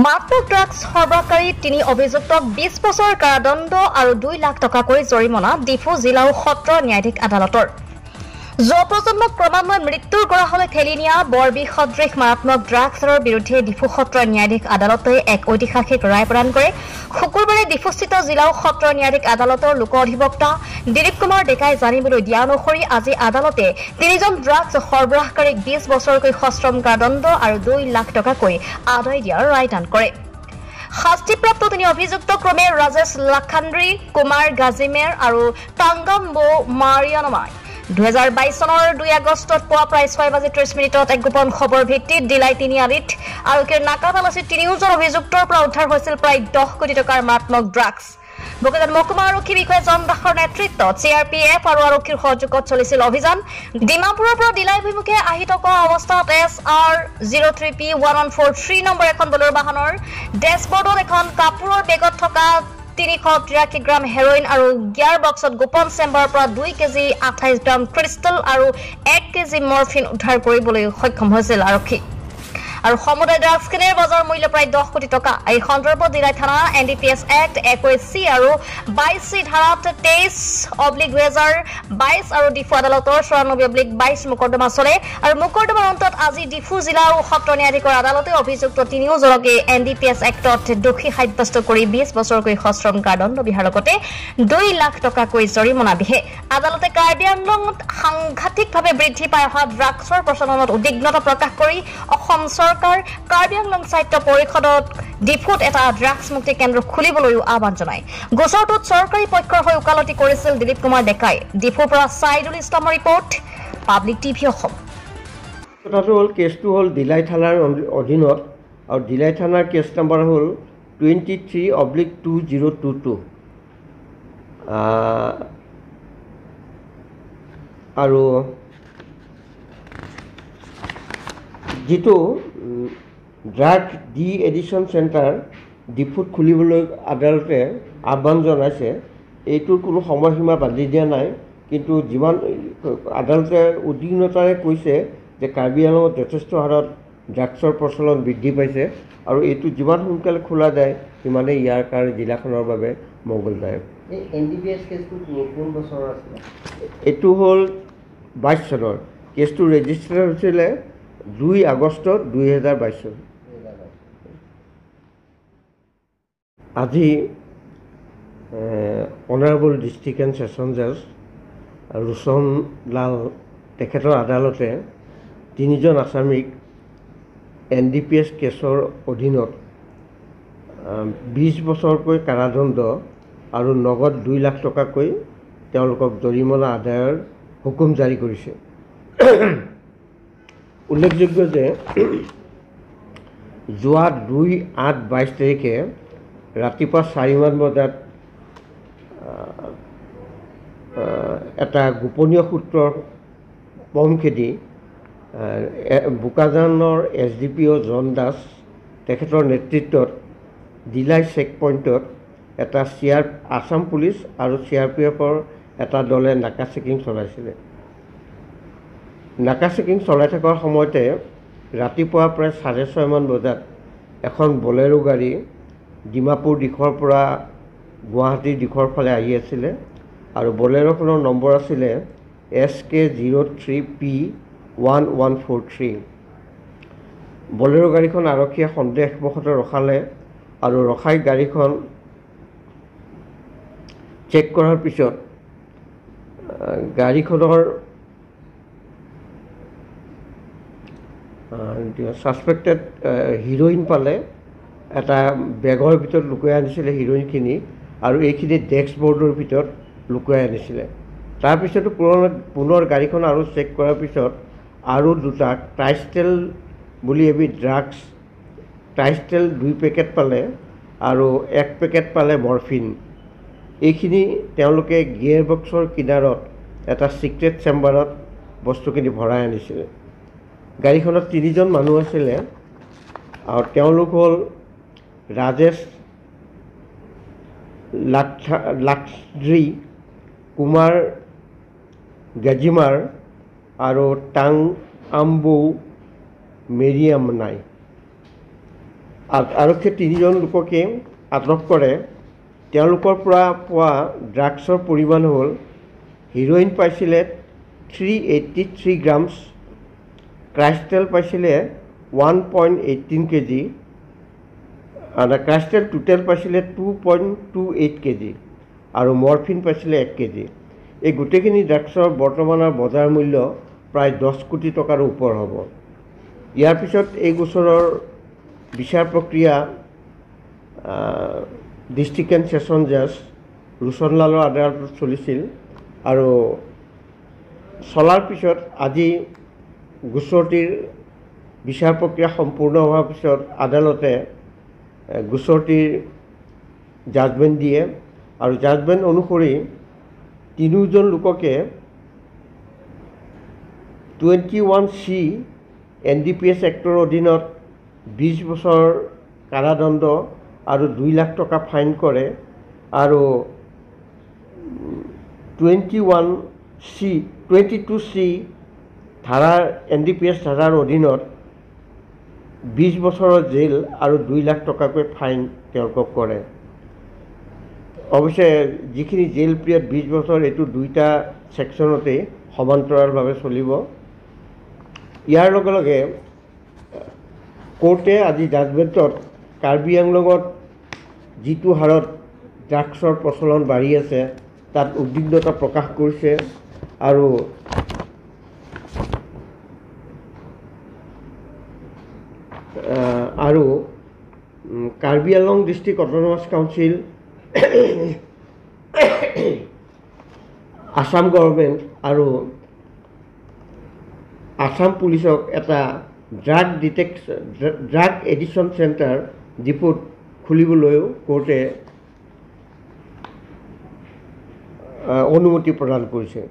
মাৰাত্মক ড্ৰাগছ সৰবৰাহকাৰী ৩ অভিযুক্তক ২০ বছৰ কাৰাদণ্ড আৰু ২ লাখ টকাকৈ জৰিমনা ডিফু জিলা সত্ৰ ন্যায়াধীশ আদালতৰ। যুৱ প্ৰজন্মক ক্ৰমান্বয়ে মৃত্যুৰ গৰাহলৈ ঠেলি নিয়া বৰবিষ সদৃশ মাৰাত্মক ড্ৰাগছৰ বিৰুদ্ধে ডিফু সত্ৰ ন্যায়াধীশ আদালতে এক ঐতিহাসিক ৰায় প্ৰদান কৰে। শুকুৰবাৰে ডিফুস্থিত জিলা সত্ৰ ন্যায়াধীশ আদালতৰ লোক অধিবক্তা দিলীপ কুমাৰ ডেকাই জানিবলৈ দিয়া অনুসৰি আজি আদালতে ৩জন ড্ৰাগছ সৰবৰাহকাৰীক ২০ বছৰকৈ সশ্ৰম কাৰাদণ্ড আৰু ২ লাখ টকাকৈ আদায় দিয়াৰ ৰায়দান কৰে। শাস্তিপ্ৰাপ্ত ৩ অভিযুক্ত ক্ৰমে ৰাজেশ লাখান্দ্ৰী, কুমাৰ গাজিমেৰ আৰু টাংগাম্বো মাৰিয়ানমাই ২০২২ চনৰ ২ আগষ্টত পুৱা প্ৰায় ৬:৩০ এক গোপন খবৰ ভিত্তিত দিলাই তিনিআলিত আৰক্ষীৰ নাকা তালাচীত ৩জন অভিযুক্তৰ পৰা উদ্ধাৰ হৈছিল প্ৰায় ১০ কোটি টকাৰ মাৰাত্মক ড্ৰাগছ। বগীজান মহকুমা আৰক্ষী বিষয়া জন দাসৰ নেতৃত্বত CRPF আৰু আৰক্ষীৰ সহযোগত চলিছিল অভিযান। ডিমাপুৰৰ পৰা দিলাই অভিমুখে আহি থকা অৱস্থাত SR03P1143 নম্বৰ এখন বলেৰ বাহনৰ ডেছবৰ্ডত এখন কাপোৰৰ বেগত থকা ৩৮৩ গ্ৰাম হেৰইন আৰু গিয়াৰ বক্সত গোপন চেম্বাৰৰ পৰা ২ কেজি ২৮ গ্ৰাম ক্ৰিষ্টেল আৰু ১ কেজি মৰফিন উদ্ধাৰ কৰিবলৈ সক্ষম হৈছিল আৰক্ষী। আৰু সমুদায় ড্ৰাগছখিনিৰ বজাৰ মূল্য প্ৰায় ১০ কোটি টকা। এই সন্দৰ্ভত দিলাই থানা NDPS Act ২১C আৰু ২২C ধাৰাত ২৩/২০২২ আৰু ডিফু আদালতৰ ৯৪/২২ মোকৰ্দমা চলে। আৰু মোকৰ্দমাৰ অন্তত আজি ডিফু জিলা সত্ৰ ন্যায়াধীশৰ আদালতে অভিযুক্ত ৩জনকে NDPS Actত দোষী সাব্যস্ত কৰি ২০ বছৰকৈ সশ্ৰম কাৰাদণ্ড বিহাৰ লগতে ২ লাখ টকাকৈ জৰিমনা বিহে। আদালতে কাৰ্বি আংলঙত সাংঘাতিকভাৱে বৃদ্ধি পাই অহা ড্ৰাগছৰ প্ৰচলনত উদ্বিগ্নতা প্ৰকাশ কৰি অসম চৰকাৰ কাৰ্বি আংলং সাহিত্য পৰিষদত ডিফুত এটা ড্ৰাগছ মুক্তি কেন্দ্ৰ খুলিবলৈও আহ্বান জনায়। গোচৰটোত চৰকাৰী পক্ষৰ হৈ ওকালতি কৰিছিল দিলীপ কুমাৰ ডেকাই। ডিফুৰ পৰা ছাইদুল ইছলামৰ ৰিপৰ্ট, পাব্লিক টিভি অসম। কথাটো হ'ল কেছটো হ'ল দিলাই থানাৰ অধীনত আৰু দিলাই থানাৰ কেছ নম্বৰ হ'ল 23/2022 আৰু যিটো ড্ৰাগ ডি এডিশ্যন চেণ্টাৰ ডিফুত খুলিবলৈ আদালতে আহ্বান জনাইছে। এইটোৰ কোনো সময়সীমা বান্ধি দিয়া নাই, কিন্তু যিমান আদালতে উদ্বিগ্নতাৰে কৈছে যে কাৰ্বি আংলঙত যথেষ্ট হাৰত ড্ৰাগছৰ প্ৰচলন বৃদ্ধি পাইছে আৰু এইটো যিমান সোনকালে খোলা যায় সিমানেই ইয়াৰ কাৰণে জিলাখনৰ বাবে মংগলদায়ক। এই NDPS কেছটো কোন বছৰৰ আছিলে? এইটো হ'ল ২২ চনৰ। কেছটো ৰেজিষ্টাৰ হৈছিলে ২ আগষ্টত ২০২২ চন। আজি অনাৰেবল ডিষ্ট্ৰিক্ট এণ্ড ছেছন জাজ ৰোচন লাল তেখেতৰ আদালতে ৩জন আসামীক NDPS কেছৰ অধীনত ২০ বছৰকৈ কাৰাদণ্ড আৰু নগদ ২ লাখ টকাকৈ তেওঁলোকক জৰিমনা আদায়ৰ হুকুম জাৰি কৰিছে। উল্লেখযোগ্য যে যোৱা ২/৮/২২ তাৰিখে ৰাতিপুৱা ৪মান বজাত এটা গোপনীয় সূত্ৰৰ পম খেদি বোকাজানৰ SDPO জন দাস তেখেতৰ নেতৃত্বত দিলাই চেক পইণ্টত এটা আছাম পুলিচ আৰু CRPFৰ এটা দলে নাকা চেকিং চলাইছিলে। নাকা চেকিং চলাই থকাৰ সময়তে ৰাতিপুৱা প্ৰায় ৬:৩০ বজাত এখন বলেৰো গাড়ী ডিমাপুৰ দিশৰ পৰা গুৱাহাটীৰ দিশৰ ফালে আহি আছিলে আৰু বলেৰোখনৰ নম্বৰ আছিলে SK03P1143। বলেৰো গাড়ীখন আৰক্ষীয়ে সন্দেহবশতঃ ৰখালে আৰু ৰখাই গাড়ীখন চেক কৰাৰ পিছত গাড়ীখনৰ ছাছপেক্টেড হিৰ'ইন পালে। এটা বেগৰ ভিতৰত লুকুৱাই আনিছিলে হিৰ'ইনখিনি আৰু এইখিনি ডেস্কবৰ্ডৰ ভিতৰত লুকুৱাই আনিছিলে। তাৰপিছতো পুনৰ গাড়ীখন আৰু চেক কৰাৰ পিছত আৰু দুটা ট্ৰাইষ্টেল বুলি এবিধ ড্ৰাগছ ট্ৰাইষ্টেল 2 পেকেট পালে আৰু 1 পেকেট পালে মৰফিন। এইখিনি তেওঁলোকে গিয়েৰ বক্সৰ কিনাৰত এটা ছিক্ৰেট চেম্বাৰত বস্তুখিনি ভৰাই আনিছিলে। গাড়ীখনত 3জন মানুহ আছিলে আৰু তেওঁলোক হ'ল ৰাজেশ লাখান্দ্ৰী, কুমাৰ গাজিমাৰ আৰু টাংগাম্বো মাৰিয়ানমাই। আৰক্ষীয়ে 3জন লোককে আটক কৰে। তেওঁলোকৰ পৰা পোৱা ড্ৰাগছৰ পৰিমাণ হ'ল হিৰ'ইন পাইছিলে 383 গ্ৰামছ, ক্ৰাইষ্টেল পাইছিলে 1.18 কেজি, আৰু ক্ৰাইষ্টেল টোটেল পাইছিলে 2.28 কেজি আৰু মৰফিন পাইছিলে 1 কেজি। এই গোটেইখিনি ড্ৰাগছৰ বৰ্তমানৰ বজাৰ মূল্য প্ৰায় 10 কোটি টকাৰ ওপৰ হ'ব। ইয়াৰ পিছত এই গোচৰৰ বিচাৰ প্ৰক্ৰিয়া ডিষ্ট্ৰিক্ট এণ্ড ছেছন জাজ ৰোচনলালৰ আদালতত চলিছিল আৰু চলাৰ পিছত আজি গোচৰটিৰ বিচাৰ প্ৰক্ৰিয়া সম্পূৰ্ণ হোৱাৰ পিছত আদালতে গোচৰটিৰ জাজমেণ্ট দিয়ে আৰু জাজমেণ্ট অনুসৰি 3জন লোককে 21C NDPS এক্টৰ অধীনত 20 বছৰ কাৰাদণ্ড আৰু 2 লাখ টকা ফাইন কৰে আৰু 22C ধাৰাৰ NDPS ধাৰাৰ অধীনত 20 বছৰৰ জেল আৰু 2 লাখ টকাকৈ ফাইন তেওঁলোকক কৰে। অৱশ্যে যিখিনি জেল পিৰিয়ড 20 বছৰ এইটো দুইটা ছেকশ্যনতেই সমান্তৰালভাৱে চলিব। ইয়াৰ লগে লগে কোৰ্টে আজি জাজমেণ্টত কাৰ্বি আংলঙত যিটো হাৰত ড্ৰাগছৰ প্ৰচলন বাঢ়ি আছে তাত উদ্বিগ্নতা প্ৰকাশ কৰিছে আৰু Karbi Anglong district autonomous council, Assam government আৰু আসাম পুলিচক এটা ড্ৰাগ এডিকশ্যন চেণ্টাৰ ডিপুট খুলিবলৈও কোৰ্টে অনুমতি প্ৰদান কৰিছে।